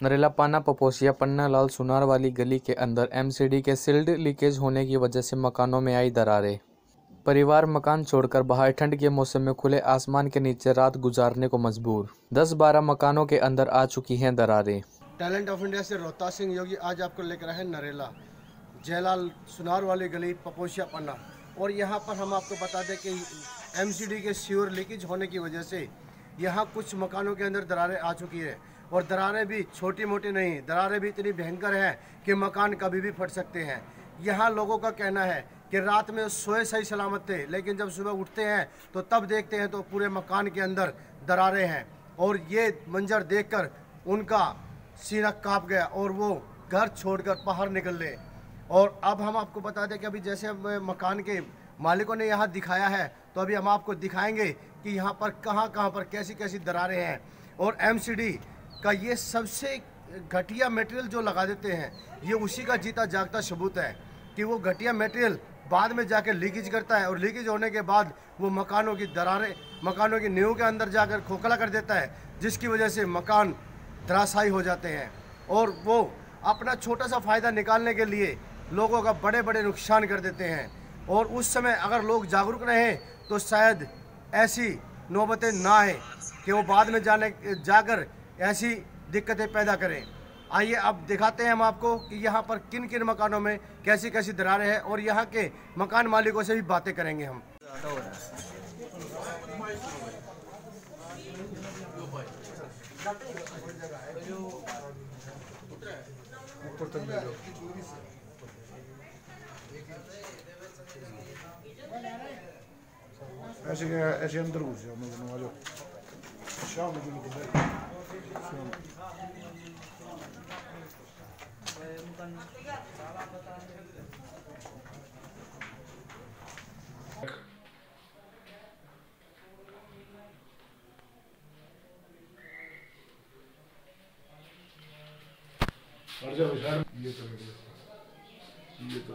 नरेला पाना पपोसिया पन्ना लाल सुनार वाली गली के अंदर एमसीडी के सिल्ड लीकेज होने की वजह से मकानों में आई दरारें। परिवार मकान छोड़कर बाहर ठंड के मौसम में खुले आसमान के नीचे रात गुजारने को मजबूर। 10-12 मकानों के अंदर आ चुकी हैं दरारें। टैलेंट ऑफ इंडिया से रोहतास सिंह योगी आज आपको लेकर आए हैं नरेला जयलाल सुनार वाली गली पपोसिया पन्ना। और यहाँ पर हम आपको बता दें कि एमसीडी के सीवर लीकेज होने की वजह से यहाँ कुछ मकानों के अंदर दरारें आ चुकी है। और दरारें भी छोटी मोटी नहीं, दरारें भी इतनी भयंकर हैं कि मकान कभी भी फट सकते हैं। यहाँ लोगों का कहना है कि रात में सोए सही सलामत थे, लेकिन जब सुबह उठते हैं तो तब देखते हैं तो पूरे मकान के अंदर दरारें हैं। और ये मंजर देखकर उनका सीना कांप गया और वो घर छोड़कर बाहर निकल गए। और अब हम आपको बता दें कि अभी जैसे मकान के मालिकों ने यहाँ दिखाया है, तो अभी हम आपको दिखाएंगे कि यहाँ पर कहाँ पर कैसी कैसी दरारें हैं। और एमसीडी का ये सबसे घटिया मटेरियल जो लगा देते हैं, ये उसी का जीता जागता सबूत है कि वो घटिया मटेरियल बाद में जाकर लीकेज करता है। और लीकेज होने के बाद वो मकानों की दरारें, मकानों की नींव के अंदर जाकर खोखला कर देता है, जिसकी वजह से मकान धराशायी हो जाते हैं। और वो अपना छोटा सा फ़ायदा निकालने के लिए लोगों का बड़े बड़े नुकसान कर देते हैं। और उस समय अगर लोग जागरूक रहें तो शायद ऐसी नौबतें ना आए कि वो बाद में जाकर ऐसी दिक्कतें पैदा करें। आइए अब दिखाते हैं हम आपको कि यहाँ पर किन किन मकानों में कैसी कैसी दरारें हैं, और यहाँ के मकान मालिकों से भी बातें करेंगे हम। ऐसे अंदर घुस जाओ, मैं बनवा लो शाम में ये तो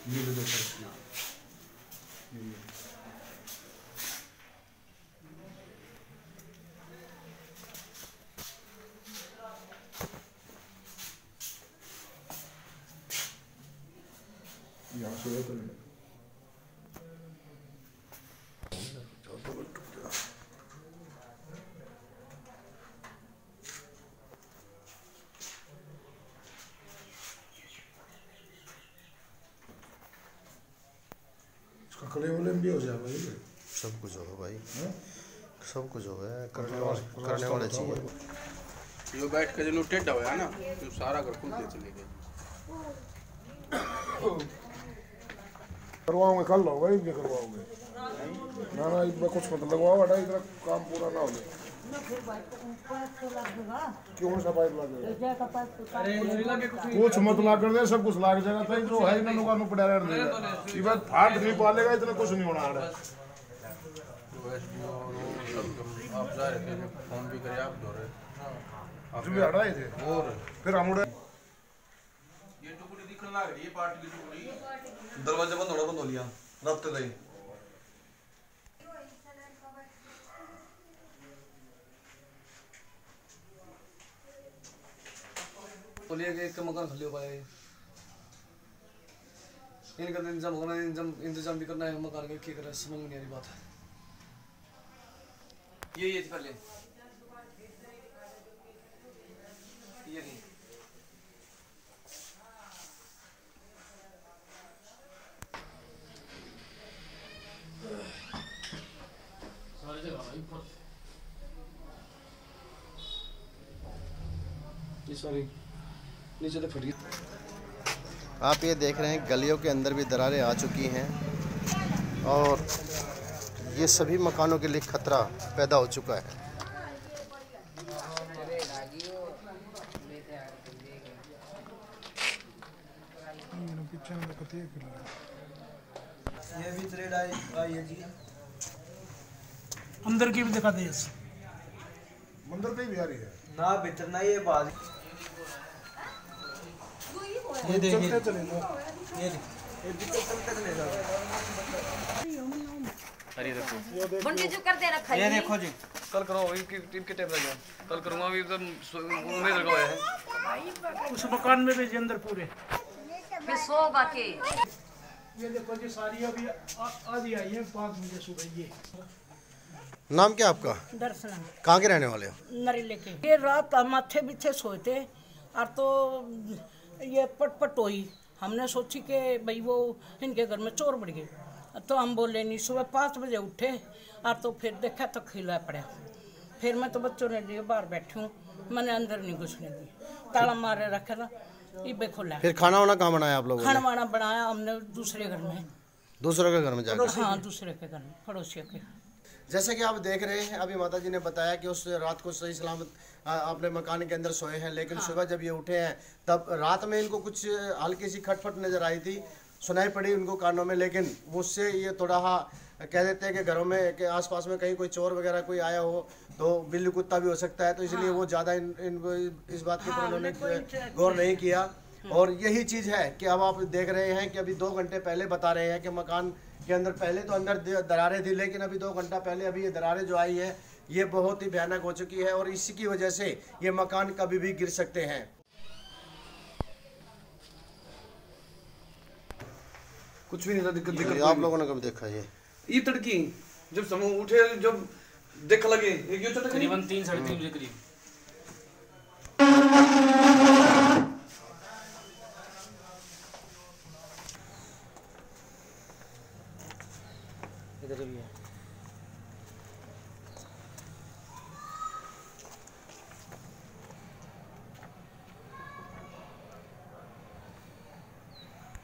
ये ले लो सर। यहाँ से तो क्लेम भी हो जाएगा, ये सब कुछ होगा भाई, सब कुछ होगा, करने वाले चाहिए। जो बैठ के जो टेढ़ा हुआ है ना, जो सारा घर खुल के चले गए। करवाओगे कल होगा, ये करवाओगे ना इसमें कुछ मत लगवाओ, बड़ा इतना काम पूरा ना हो जाए। क्यों सा पाइप लगेगा? कुछ मत ला कर दे, सब कुछ लाग जाएगा। था जो है ना नुका पड़ा रहने देगा, ये बात फाट नहीं पालेगा, इतना कुछ नहीं होना है। आप जा रहे थे, फोन भी करे, आप दो रहे आप भी हटाए थे और फिर हम उड़े। ये टुकड़ी दिखने लग रही है, पार्टी की टुकड़ी। दरवाजा बंद हो लिया रात गई। बोलिए कि एक मकान खाली हो पाया, इनका इंतजाम होना, इंतजाम भी करना है मकान का, क्या कर रहा है समझ में नहीं आ रही बात है। ये कर ले, ये नहीं सारी जगह ये सारी नीचे तो फट गई। आप ये देख रहे हैं गलियों के अंदर भी दरारें आ चुकी हैं और ये सभी मकानों के लिए खतरा पैदा हो चुका है। ये भी थ्रेड आई है जी। अंदर की भी दिखा दे, मंदिर पे भी आ रही है। ना भीतर ना ये बात ये देखिए बंडी जो कर दे रखा है। ये देखो जी कल करो इनकी टीम के टाइम लगे कल करूंगा अभी एकदम उम्मीद लगा हुआ है उस मकान में भी अंदर पूरे फिर सो बाकी ये देखो जी सारी अभी आधी आई है 5 बजे सुबह। ये नाम क्या आपका? दर्शन। कहाँ के रहने वाले हो? नरेले के। ये रात हम माथे पीछे सोते और तो ये पटपट हुई। हमने सोची कि भाई वो इनके घर में चोर बढ़ गए, तो हम बोले नहीं। सुबह 5 बजे उठे और तो फिर देखा तो खिला पड़ा। फिर मैं तो बच्चों ने लिए बाहर बैठी हूँ, मैंने अंदर नहीं घुसने दी, ताला मारे रखा था, ये खोला। फिर खाना वाना कहाँ बनाया आप लोगों ने? खाना वाना बनाया हमने दूसरे घर में। दूसरे के घर में जाकर? हाँ, दूसरे के घर में, पड़ोसियों के। जैसे कि आप देख रहे हैं, अभी माता जी ने बताया कि उस रात को सही सलामत अपने मकान के अंदर सोए हैं, लेकिन सुबह जब ये उठे हैं तब रात में इनको कुछ हल्की सी खटपट नजर आई थी, सुनाई पड़ी उनको कानों में। लेकिन मुझसे ये थोड़ा कह देते हैं कि घरों में के आसपास में कहीं कोई चोर वगैरह कोई आया हो तो बिल्ली कुत्ता भी हो सकता है, तो इसलिए वो ज़्यादा इस बात के ऊपर उन्होंने गौर नहीं किया। और यही चीज़ है कि अब आप देख रहे हैं कि अभी 2 घंटे पहले बता रहे हैं कि मकान के अंदर पहले तो अंदर दरारें थी, लेकिन अभी 2 घंटा पहले अभी ये दरारें जो आई है ये बहुत ही भयानक हो चुकी है और इसी की वजह से ये मकान कभी भी गिर सकते हैं। कुछ भी नहीं था, दिक्कत आप लोगों ने कभी देखा ये तड़की जब समूह उठे जब देख लगे करीबन 3 साढ़े 3 बजे करीब। इधर भी है।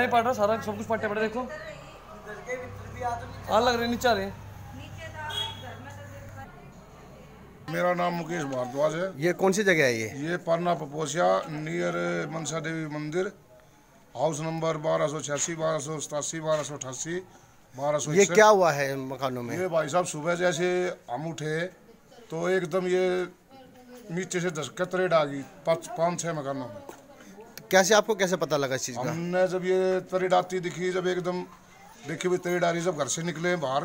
पाट रहा सारा सब कुछ पाटे पड़े देखो आ लग रहे नीचे आ रहे। मेरा नाम मुकेश भारद्वाज है। ये कौन सी जगह है? ये पारना पपोसिया नियर मनसा देवी मंदिर, हाउस नंबर 1286, 1287, 1288, 1200। ये क्या हुआ है मकानों में? ये भाई साहब सुबह जैसे हम उठे तो एकदम ये नीचे से दस्तक रेड आ गई 5-6 मकानों में। कैसे आपको कैसे पता लगा इस चीज़ का? हमने जब ये तरेड़ आती दिखी, जब एकदम देखी हुई तरेड़ आ रही, जब घर से निकले बाहर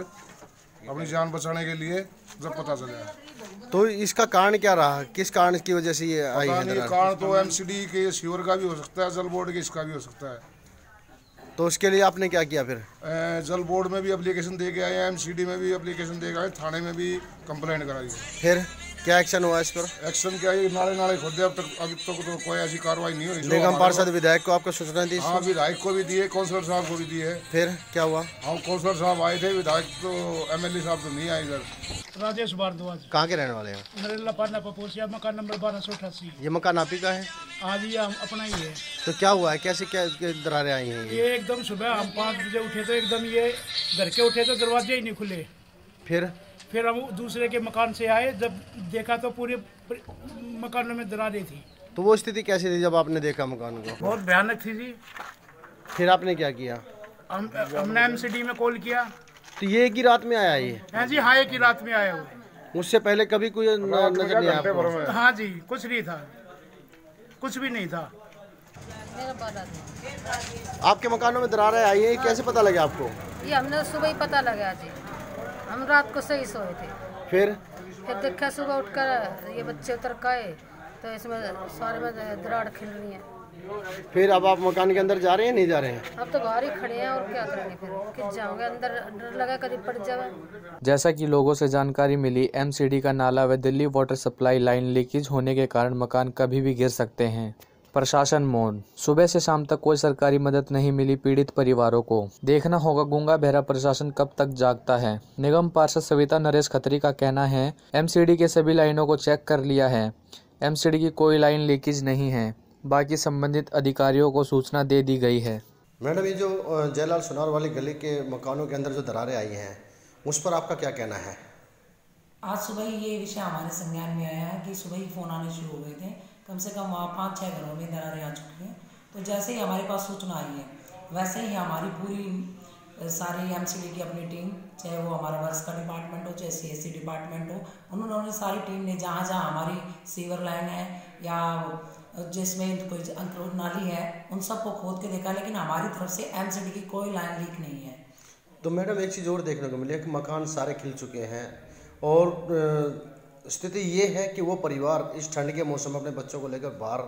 अपनी जान बचाने के लिए, जब पता चला। तो इसका कारण क्या रहा? किस कारण की वजह से ये आई है दरार? कारण तो एमसीडी के सीवर का भी हो सकता है, जल बोर्ड के इसका भी हो सकता है। तो उसके लिए आपने क्या किया फिर? जल बोर्ड में भी एप्लीकेशन दे के आए, एमसीडी में भी एप्लीकेशन दे के आए, थाने में भी कंप्लेंट कराई है। फिर क्या एक्शन हुआ इस पर? एक्शन क्या है, नाले खोदे, अभी तक तो कोई ऐसी कार्रवाई नहीं हुई। निगम पार्षद विधायक को आपको सूचना दी? हाँ, विधायक को भी दिए, काउंसलर साहब को भी दिए। फिर क्या हुआ? हाँ, काउंसलर साहब आए थे, विधायक तो एमएलए साहब तो नहीं आए इधर। राजेश भारद्वाज। कहाँ के रहने वाले हैं? नरेला पारना पपोसिया, मकान नंबर 1288। ये मकान आप ही का है? आज ये हम अपना ही है। तो क्या हुआ है, कैसे क्या दरारें आई हैं? ये एकदम सुबह हम 5 बजे उठे तो एकदम ये घर के उठे तो दरवाजे ही नहीं खुले। फिर हम दूसरे के मकान से आए, जब देखा तो पूरे मकानों में दरारें थी। तो वो स्थिति कैसी थी जब आपने देखा मकान को? बहुत भयानक थी जी। फिर आपने क्या किया? हमने एमसीडी में कॉल किया। तो ये एक ही रात में आया ये? हाँ जी, हाँ, एक ही रात में आया हुआ। उससे पहले कभी कोई नजर नहीं आया? हाँ जी, कुछ नहीं था, कुछ भी नहीं था। आपके मकानों में दरारें आई है, कैसे पता लगा आपको? ये हमने सुबह ही पता लगा जी, हम रात को सही सोए थे। फिर देखा सुबह उठकर ये बच्चे उतर के आए तो इसमें सारे में दरार खिल रही है। फिर अब आप मकान के अंदर जा रहे हैं, नहीं जा रहे हैं? अब तो बाहर ही खड़े हैं और क्या करेंगे, फिर किस जाओगे अंदर, डर लगा कभी पड़ जाए। जैसा कि लोगों से जानकारी मिली, एमसीडी का नाला व Delhi water supply line leakage होने के कारण मकान कभी भी गिर सकते हैं। प्रशासन मौन। सुबह से शाम तक कोई सरकारी मदद नहीं मिली पीड़ित परिवारों को। देखना होगा गूंगा बहरा प्रशासन कब तक जागता है। निगम पार्षद सविता नरेश खत्री का कहना है, एमसीडी के सभी लाइनों को चेक कर लिया है, एमसीडी की कोई लाइन लीकेज नहीं है, बाकी संबंधित अधिकारियों को सूचना दे दी गई है। मैडम, ये जो जयलाल सुनार वाली गली के मकानों के अंदर जो दरारें आई हैं, उस पर आपका क्या कहना है? आज सुबह ही ये विषय हमारे संज्ञान में आया है कि सुबह ही फ़ोन आने शुरू हो गए थे। कम से कम वहाँ 5-6 घरों में दरारें आ चुकी हैं। तो जैसे ही हमारे पास सूचना आई है, वैसे ही हमारी पूरी सारी एमसीडी की अपनी टीम, चाहे वो हमारा वर्क्स का डिपार्टमेंट हो, चाहे सीएससी डिपार्टमेंट हो, उन्होंने सारी टीम ने जहाँ जहाँ हमारी सीवर लाइन है या जिसमें कोई अंकलोड नाली है उन सबको खोद के देखा, लेकिन हमारी तरफ से एमसीडी की कोई लाइन लीक नहीं है। तो मैडम एक चीज़ और देखने को मिली है कि मकान सारे खिल चुके हैं और स्थिति ये है कि वो परिवार इस ठंड के मौसम में अपने बच्चों को लेकर बाहर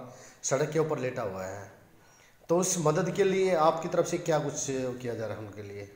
सड़क के ऊपर लेटा हुआ है। तो उस मदद के लिए आपकी तरफ से क्या कुछ किया जा रहा है उनके लिए?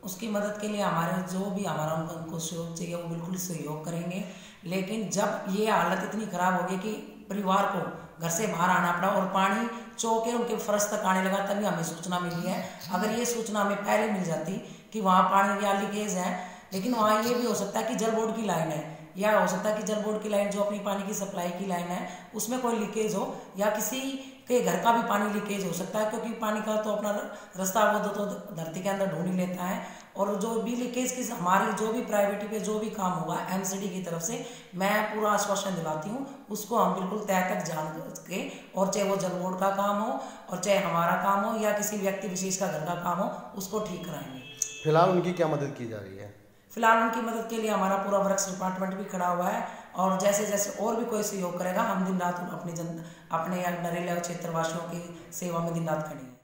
उसकी मदद के लिए हमारे जो भी हमारा उनको सहयोग चाहिए वो बिल्कुल सहयोग करेंगे, लेकिन जब ये हालत इतनी ख़राब होगी कि परिवार को घर से बाहर आना पड़ा और पानी चौके उनके फर्श तक आने लगा, तभी हमें सूचना मिली है। अगर ये सूचना हमें पहले मिल जाती कि वहाँ पानी या लीकेज है, लेकिन वहाँ ये भी हो सकता है कि जल बोर्ड की लाइन है, या हो सकता है कि जल बोर्ड की लाइन जो अपनी पानी की सप्लाई की लाइन है उसमें कोई लीकेज हो, या किसी के घर का भी पानी लीकेज हो सकता है, क्योंकि पानी का तो अपना रास्ता वो तो धरती के अंदर ढूंढ ही लेता है। और जो भी लीकेज की हमारी जो भी प्राइवेटी पे जो भी काम हुआ एमसीडी की तरफ से, मैं पूरा आश्वासन दिलाती हूँ उसको हम बिल्कुल तय तक जान के, और चाहे वो जल बोर्ड का काम हो और चाहे हमारा काम हो या किसी व्यक्ति विशेष का घर का काम हो, उसको ठीक कराएंगे। फिलहाल उनकी क्या मदद की जा रही है? फिलहाल उनकी मदद के लिए हमारा पूरा वर्क्स डिपार्टमेंट भी खड़ा हुआ है, और जैसे जैसे और भी कोई सहयोग करेगा हम दिन रात अपने नरेला क्षेत्रवासियों की सेवा में दिन रात खड़े हैं।